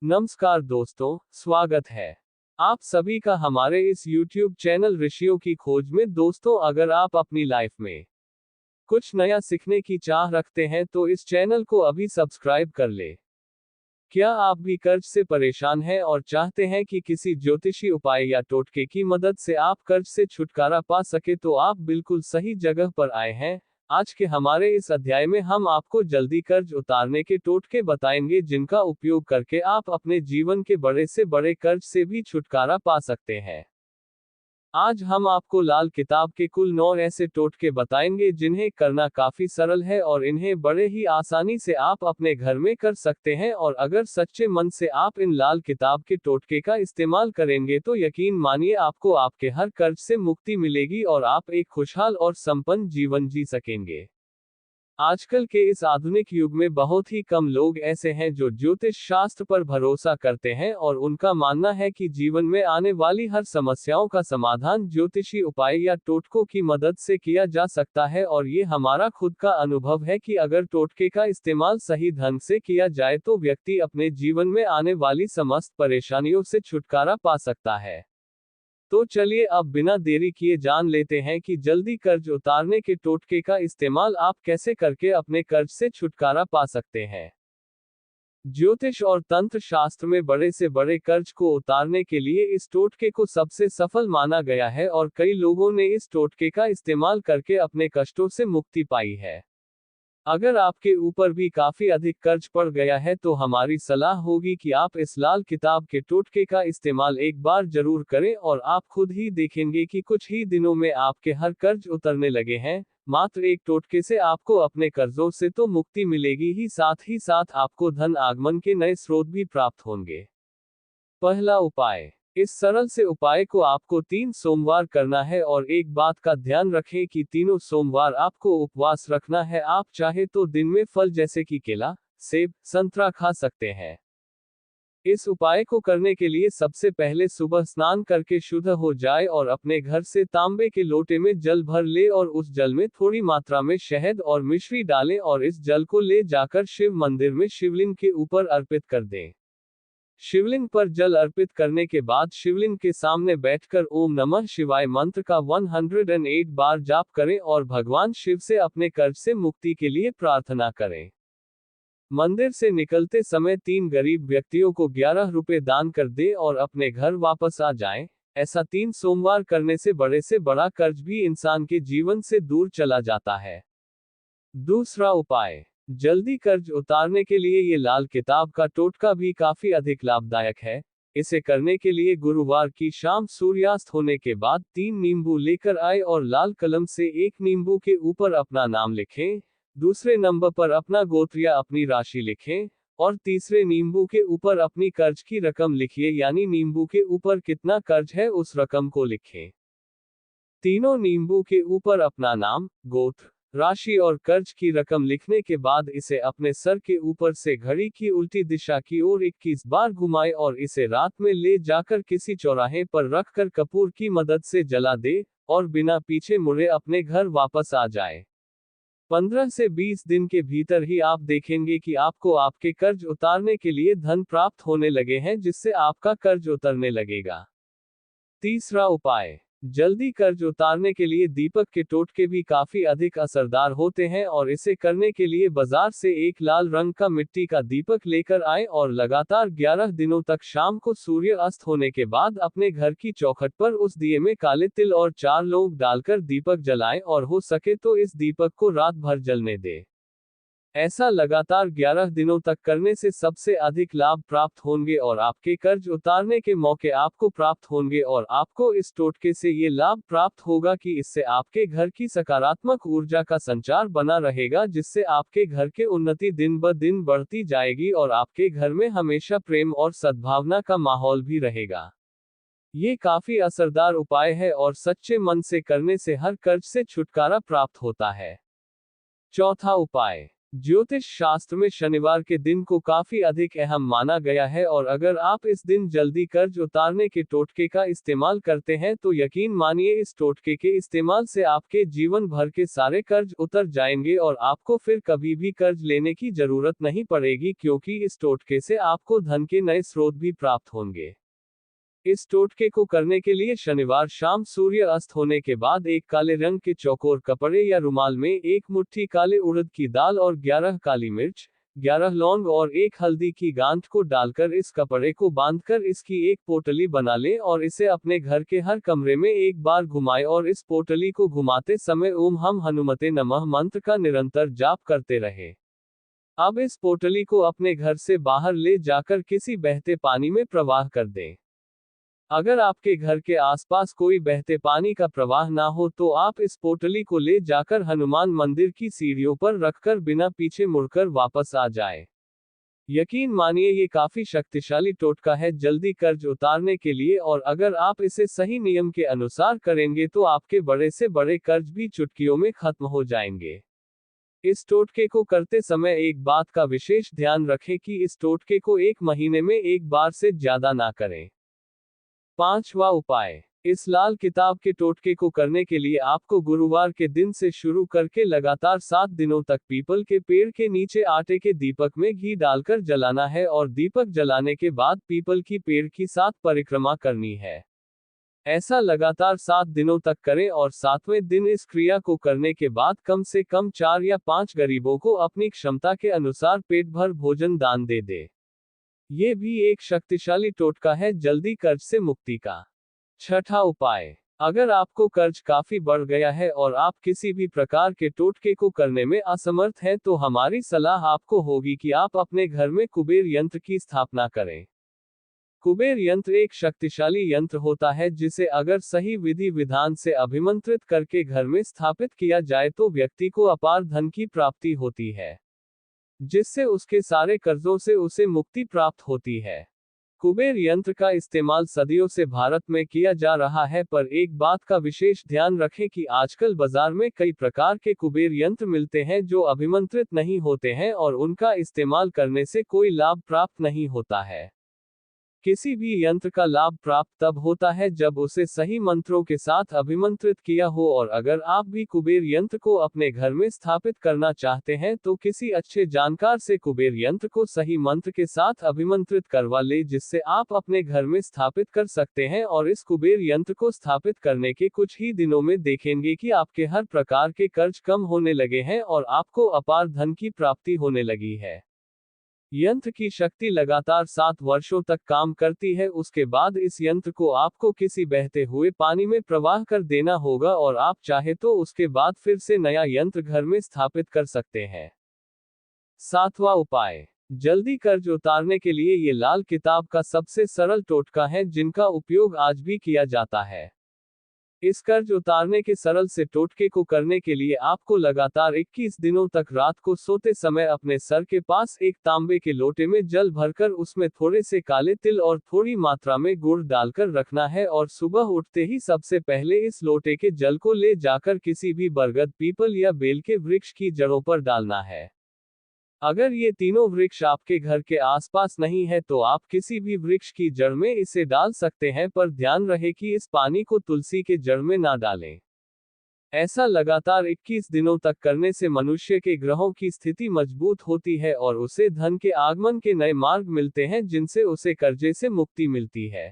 नमस्कार दोस्तों, स्वागत है आप सभी का हमारे इस YouTube चैनल ऋषियों की खोज में। दोस्तों, अगर आप अपनी लाइफ में कुछ नया सीखने की चाह रखते हैं तो इस चैनल को अभी सब्सक्राइब कर ले। क्या आप भी कर्ज से परेशान हैं और चाहते हैं कि किसी ज्योतिषी उपाय या टोटके की मदद से आप कर्ज से छुटकारा पा सके, तो आप बिल्कुल सही जगह पर आए हैं। आज के हमारे इस अध्याय में हम आपको जल्दी कर्ज उतारने के टोटके बताएंगे, जिनका उपयोग करके आप अपने जीवन के बड़े से बड़े कर्ज से भी छुटकारा पा सकते हैं। आज हम आपको लाल किताब के कुल 9 ऐसे टोटके बताएंगे जिन्हें करना काफी सरल है और इन्हें बड़े ही आसानी से आप अपने घर में कर सकते हैं। और अगर सच्चे मन से आप इन लाल किताब के टोटके का इस्तेमाल करेंगे तो यकीन मानिए आपको आपके हर कर्ज से मुक्ति मिलेगी और आप एक खुशहाल और संपन्न जीवन जी सकेंगे। आजकल के इस आधुनिक युग में बहुत ही कम लोग ऐसे हैं जो ज्योतिष शास्त्र पर भरोसा करते हैं और उनका मानना है कि जीवन में आने वाली हर समस्याओं का समाधान ज्योतिषी उपाय या टोटकों की मदद से किया जा सकता है। और ये हमारा खुद का अनुभव है कि अगर टोटके का इस्तेमाल सही ढंग से किया जाए तो व्यक्ति अपने जीवन में आने वाली समस्त परेशानियों से छुटकारा पा सकता है। तो चलिए अब बिना देरी किए जान लेते हैं कि जल्दी कर्ज उतारने के टोटके का इस्तेमाल आप कैसे करके अपने कर्ज से छुटकारा पा सकते हैं। ज्योतिष और तंत्र शास्त्र में बड़े से बड़े कर्ज को उतारने के लिए इस टोटके को सबसे सफल माना गया है और कई लोगों ने इस टोटके का इस्तेमाल करके अपने कष्टों से मुक्ति पाई है। अगर आपके ऊपर भी काफी अधिक कर्ज पड़ गया है तो हमारी सलाह होगी कि आप इस लाल किताब के टोटके का इस्तेमाल एक बार जरूर करें और आप खुद ही देखेंगे कि कुछ ही दिनों में आपके हर कर्ज उतरने लगे हैं। मात्र एक टोटके से आपको अपने कर्जों से तो मुक्ति मिलेगी ही साथ आपको धन आगमन के नए स्रोत भी प्राप्त होंगे। पहला उपाय। इस सरल से उपाय को आपको 3 सोमवार करना है और एक बात का ध्यान रखें कि तीनों सोमवार आपको उपवास रखना है। आप चाहे तो दिन में फल जैसे कि केला, सेब, संतरा खा सकते हैं। इस उपाय को करने के लिए सबसे पहले सुबह स्नान करके शुद्ध हो जाए और अपने घर से तांबे के लोटे में जल भर ले और उस जल में थोड़ी मात्रा में शहद और मिश्री डालें और इस जल को ले जाकर शिव मंदिर में शिवलिंग के ऊपर अर्पित कर दें। शिवलिंग पर जल अर्पित करने के बाद शिवलिंग के सामने बैठकर ओम नमः शिवाय मंत्र का 108 बार जाप करें और भगवान शिव से अपने कर्ज से मुक्ति के लिए प्रार्थना करें। मंदिर से निकलते समय 3 गरीब व्यक्तियों को 11 रुपए दान कर दें और अपने घर वापस आ जाएं। ऐसा 3 सोमवार करने से बड़ा कर्ज भी इंसान के जीवन से दूर चला जाता है। दूसरा उपाय। जल्दी कर्ज उतारने के लिए ये लाल किताब का टोटका भी काफी अधिक लाभदायक है। इसे करने के लिए गुरुवार की शाम सूर्यास्त होने के बाद 3 नींबू लेकर आए और लाल कलम से एक नींबू के ऊपर अपना नाम लिखें, दूसरे नंबर पर अपना गोत्र या अपनी राशि लिखें और तीसरे नींबू के ऊपर अपनी कर्ज की रकम लिखिए, यानी नींबू के ऊपर कितना कर्ज है उस रकम को लिखें। तीनों नींबू के ऊपर अपना नाम, गोत्र, राशि और कर्ज की रकम लिखने के बाद इसे अपने सर के ऊपर से घड़ी की उल्टी दिशा की ओर 21 बार घुमाएं और इसे रात में ले जाकर किसी चौराहे पर रखकर कपूर की मदद से जला दे और बिना पीछे मुड़े अपने घर वापस आ जाए। 15 से 20 दिन के भीतर ही आप देखेंगे कि आपको आपके कर्ज उतारने के लिए धन प्राप्त होने लगे हैं, जिससे आपका कर्ज उतरने लगेगा। तीसरा उपाय। जल्दी कर्ज उतारने के लिए दीपक के टोटके भी काफी अधिक असरदार होते हैं और इसे करने के लिए बाजार से एक लाल रंग का मिट्टी का दीपक लेकर आएं और लगातार 11 दिनों तक शाम को सूर्य अस्त होने के बाद अपने घर की चौखट पर उस दिए में काले तिल और 4 लौंग डालकर दीपक जलाएं और हो सके तो इस दीपक को रात भर जलने दें। ऐसा लगातार 11 दिनों तक करने से सबसे अधिक लाभ प्राप्त होंगे और आपके कर्ज उतारने के मौके आपको प्राप्त होंगे। और आपको इस टोटके से ये लाभ प्राप्त होगा कि इससे आपके घर की सकारात्मक ऊर्जा का संचार बना रहेगा, जिससे आपके घर के उन्नति दिन ब दिन बढ़ती जाएगी और आपके घर में हमेशा प्रेम और सद्भावना का माहौल भी रहेगा। ये काफी असरदार उपाय है और सच्चे मन से करने से हर कर्ज से छुटकारा प्राप्त होता है। चौथा उपाय। ज्योतिष शास्त्र में शनिवार के दिन को काफी अधिक अहम माना गया है और अगर आप इस दिन जल्दी कर्ज उतारने के टोटके का इस्तेमाल करते हैं तो यकीन मानिए इस टोटके के इस्तेमाल से आपके जीवन भर के सारे कर्ज उतर जाएंगे और आपको फिर कभी भी कर्ज लेने की जरूरत नहीं पड़ेगी, क्योंकि इस टोटके से आपको धन के नए स्रोत भी प्राप्त होंगे। इस टोटके को करने के लिए शनिवार शाम सूर्य अस्त होने के बाद एक काले रंग के चौकोर कपड़े या रुमाल में एक मुट्ठी काले उड़द की दाल और 11 काली मिर्च, 11 लौंग और एक हल्दी की गांठ को डालकर इस कपड़े को बांधकर इसकी एक पोटली बना लें और इसे अपने घर के हर कमरे में एक बार घुमाएं और इस पोटली को घुमाते समय ओम हम हनुमते नमः मंत्र का निरंतर जाप करते रहें। अब इस पोटली को अपने घर से बाहर ले जाकर किसी बहते पानी में प्रवाह कर दें। अगर आपके घर के आसपास कोई बहते पानी का प्रवाह ना हो तो आप इस पोटली को ले जाकर हनुमान मंदिर की सीढ़ियों पर रखकर बिना पीछे मुड़कर वापस आ जाए। यकीन मानिए ये काफी शक्तिशाली टोटका है जल्दी कर्ज उतारने के लिए, और अगर आप इसे सही नियम के अनुसार करेंगे तो आपके बड़े से बड़े कर्ज भी चुटकियों में खत्म हो जाएंगे। इस टोटके को करते समय एक बात का विशेष ध्यान रखें कि इस टोटके को एक महीने में एक बार से ज्यादा ना करें। पांचवा उपाय। इस लाल किताब के टोटके को करने के लिए आपको गुरुवार के दिन से शुरू करके लगातार 7 दिनों तक पीपल के पेड़ के नीचे आटे के दीपक में घी डालकर जलाना है और दीपक जलाने के बाद पीपल की पेड़ की 7 परिक्रमा करनी है। ऐसा लगातार 7 दिनों तक करें और 7वें दिन इस क्रिया को करने के बाद कम से कम 4 या 5 गरीबों को अपनी क्षमता के अनुसार पेट भर भोजन दान दे दे। ये भी एक शक्तिशाली टोटका है जल्दी कर्ज से मुक्ति का। छठा उपाय। अगर आपको कर्ज काफी बढ़ गया है और आप किसी भी प्रकार के टोटके को करने में असमर्थ हैं तो हमारी सलाह आपको होगी कि आप अपने घर में कुबेर यंत्र की स्थापना करें। कुबेर यंत्र एक शक्तिशाली यंत्र होता है जिसे अगर सही विधि विधान से अभिमंत्रित करके घर में स्थापित किया जाए तो व्यक्ति को अपार धन की प्राप्ति होती है, जिससे उसके सारे कर्जों से उसे मुक्ति प्राप्त होती है। कुबेर यंत्र का इस्तेमाल सदियों से भारत में किया जा रहा है, पर एक बात का विशेष ध्यान रखें कि आजकल बाजार में कई प्रकार के कुबेर यंत्र मिलते हैं जो अभिमंत्रित नहीं होते हैं और उनका इस्तेमाल करने से कोई लाभ प्राप्त नहीं होता है। किसी भी यंत्र का लाभ प्राप्त तब होता है जब उसे सही मंत्रों के साथ अभिमंत्रित किया हो, और अगर आप भी कुबेर यंत्र को अपने घर में स्थापित करना चाहते हैं तो किसी अच्छे जानकार से कुबेर यंत्र को सही मंत्र के साथ अभिमंत्रित करवा ले, जिससे आप अपने घर में स्थापित कर सकते हैं। और इस कुबेर यंत्र को स्थापित करने के कुछ ही दिनों में देखेंगे कि आपके हर प्रकार के कर्ज कम होने लगे हैं और आपको अपार धन की प्राप्ति होने लगी है। यंत्र की शक्ति लगातार 7 वर्षों तक काम करती है। उसके बाद इस यंत्र को आपको किसी बहते हुए पानी में प्रवाह कर देना होगा और आप चाहे तो उसके बाद फिर से नया यंत्र घर में स्थापित कर सकते हैं। 7वां उपाय। जल्दी कर्ज उतारने के लिए ये लाल किताब का सबसे सरल टोटका है जिनका उपयोग आज भी किया जाता है। इस कर्ज उतारने के सरल से टोटके को करने के लिए आपको लगातार 21 दिनों तक रात को सोते समय अपने सर के पास एक तांबे के लोटे में जल भरकर उसमें थोड़े से काले तिल और थोड़ी मात्रा में गुड़ डालकर रखना है और सुबह उठते ही सबसे पहले इस लोटे के जल को ले जाकर किसी भी बरगद, पीपल या बेल के वृक्ष की जड़ों पर डालना है। अगर ये तीनों वृक्ष आपके घर के आसपास नहीं है तो आप किसी भी वृक्ष की जड़ में इसे डाल सकते हैं, पर ध्यान रहे कि इस पानी को तुलसी के जड़ में ना डालें। ऐसा लगातार 21 दिनों तक करने से मनुष्य के ग्रहों की स्थिति मजबूत होती है और उसे धन के आगमन के नए मार्ग मिलते हैं जिनसे उसे कर्जे से मुक्ति मिलती है।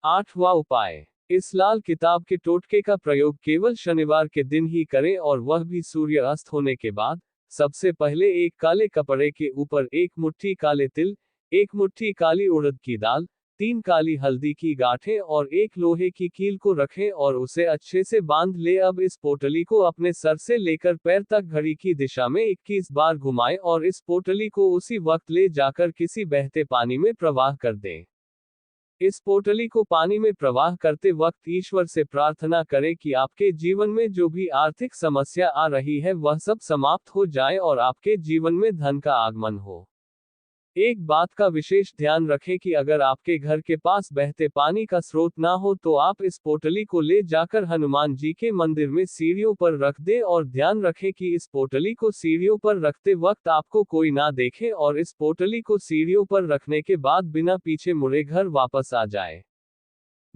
8वां उपाय। इस लाल किताब के टोटके का प्रयोग केवल शनिवार के दिन ही करें और वह भी सूर्य अस्त होने के बाद। सबसे पहले एक काले कपड़े के ऊपर 1 मुट्ठी काले तिल, 1 मुट्ठी काली उड़द की दाल, 3 काली हल्दी की गांठें और 1 लोहे की कील को रखें और उसे अच्छे से बांध ले। अब इस पोटली को अपने सर से लेकर पैर तक घड़ी की दिशा में 21 बार घुमाएं और इस पोटली को उसी वक्त ले जाकर किसी बहते पानी में प्रवाह कर दें। इस पोटली को पानी में प्रवाह करते वक्त ईश्वर से प्रार्थना करें कि आपके जीवन में जो भी आर्थिक समस्या आ रही है वह सब समाप्त हो जाए और आपके जीवन में धन का आगमन हो। एक बात का विशेष ध्यान रखें कि अगर आपके घर के पास बहते पानी का स्रोत ना हो तो आप इस पोटली को ले जाकर हनुमान जी के मंदिर में सीढ़ियों पर रख दें और ध्यान रखें कि इस पोटली को सीढ़ियों पर रखते वक्त आपको कोई ना देखे और इस पोटली को सीढ़ियों पर रखने के बाद बिना पीछे मुड़े घर वापस आ जाए।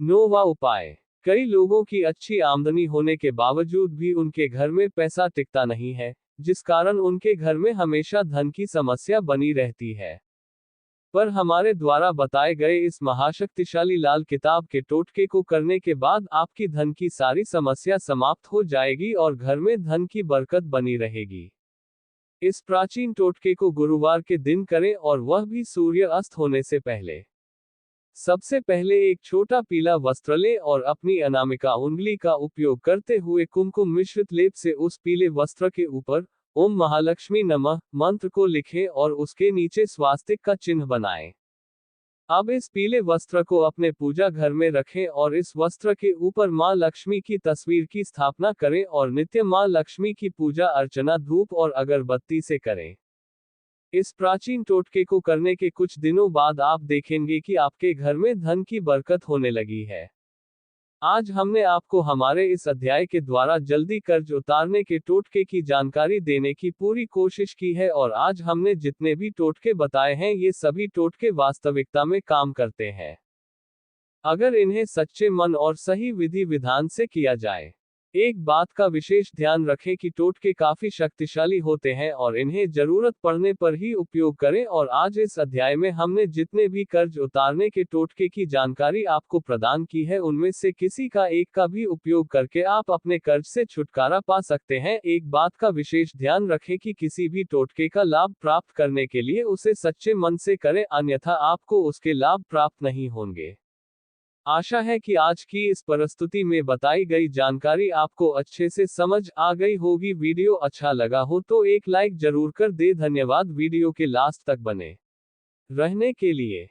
नोवा उपाय। कई लोगों की अच्छी आमदनी होने के बावजूद भी उनके घर में पैसा टिकता नहीं है, जिस कारण उनके घर में हमेशा धन की समस्या बनी रहती है। पर हमारे द्वारा बताए गए इस महाशक्तिशाली लाल किताब के टोटके को करने के बाद आपकी धन की सारी समस्या समाप्त हो जाएगी और घर में धन की बरकत बनी रहेगी। इस प्राचीन टोटके को गुरुवार के दिन करें और वह भी सूर्य अस्त होने से पहले। सबसे पहले एक छोटा पीला वस्त्र लें और अपनी अनामिका उंगली का उपयोग करते हुए कुमकुम मिश्रित लेप से उस पीले वस्त्र के ऊपर ओम महालक्ष्मी नमः मंत्र को लिखें और उसके नीचे स्वास्तिक का चिन्ह बनाएं। अब इस पीले वस्त्र को अपने पूजा घर में रखें और इस वस्त्र के ऊपर मां लक्ष्मी की तस्वीर की स्थापना करें और नित्य मां लक्ष्मी की पूजा अर्चना धूप और अगरबत्ती से करें। इस प्राचीन टोटके को करने के कुछ दिनों बाद आप देखेंगे कि आपके घर में धन की बरकत होने लगी है। आज हमने आपको हमारे इस अध्याय के द्वारा जल्दी कर्ज उतारने के टोटके की जानकारी देने की पूरी कोशिश की है और आज हमने जितने भी टोटके बताए हैं ये सभी टोटके वास्तविकता में काम करते हैं, अगर इन्हें सच्चे मन और सही विधि विधान से किया जाए। एक बात का विशेष ध्यान रखें कि टोटके काफी शक्तिशाली होते हैं और इन्हें जरूरत पड़ने पर ही उपयोग करें और आज इस अध्याय में हमने जितने भी कर्ज उतारने के टोटके की जानकारी आपको प्रदान की है उनमें से किसी का एक का भी उपयोग करके आप अपने कर्ज से छुटकारा पा सकते हैं। एक बात का विशेष ध्यान रखें कि किसी भी टोटके का लाभ प्राप्त करने के लिए उसे सच्चे मन से करें, अन्यथा आपको उसके लाभ प्राप्त नहीं होंगे। आशा है कि आज की इस प्रस्तुति में बताई गई जानकारी आपको अच्छे से समझ आ गई होगी। वीडियो अच्छा लगा हो तो एक लाइक जरूर कर दे। धन्यवाद वीडियो के लास्ट तक बने रहने के लिए।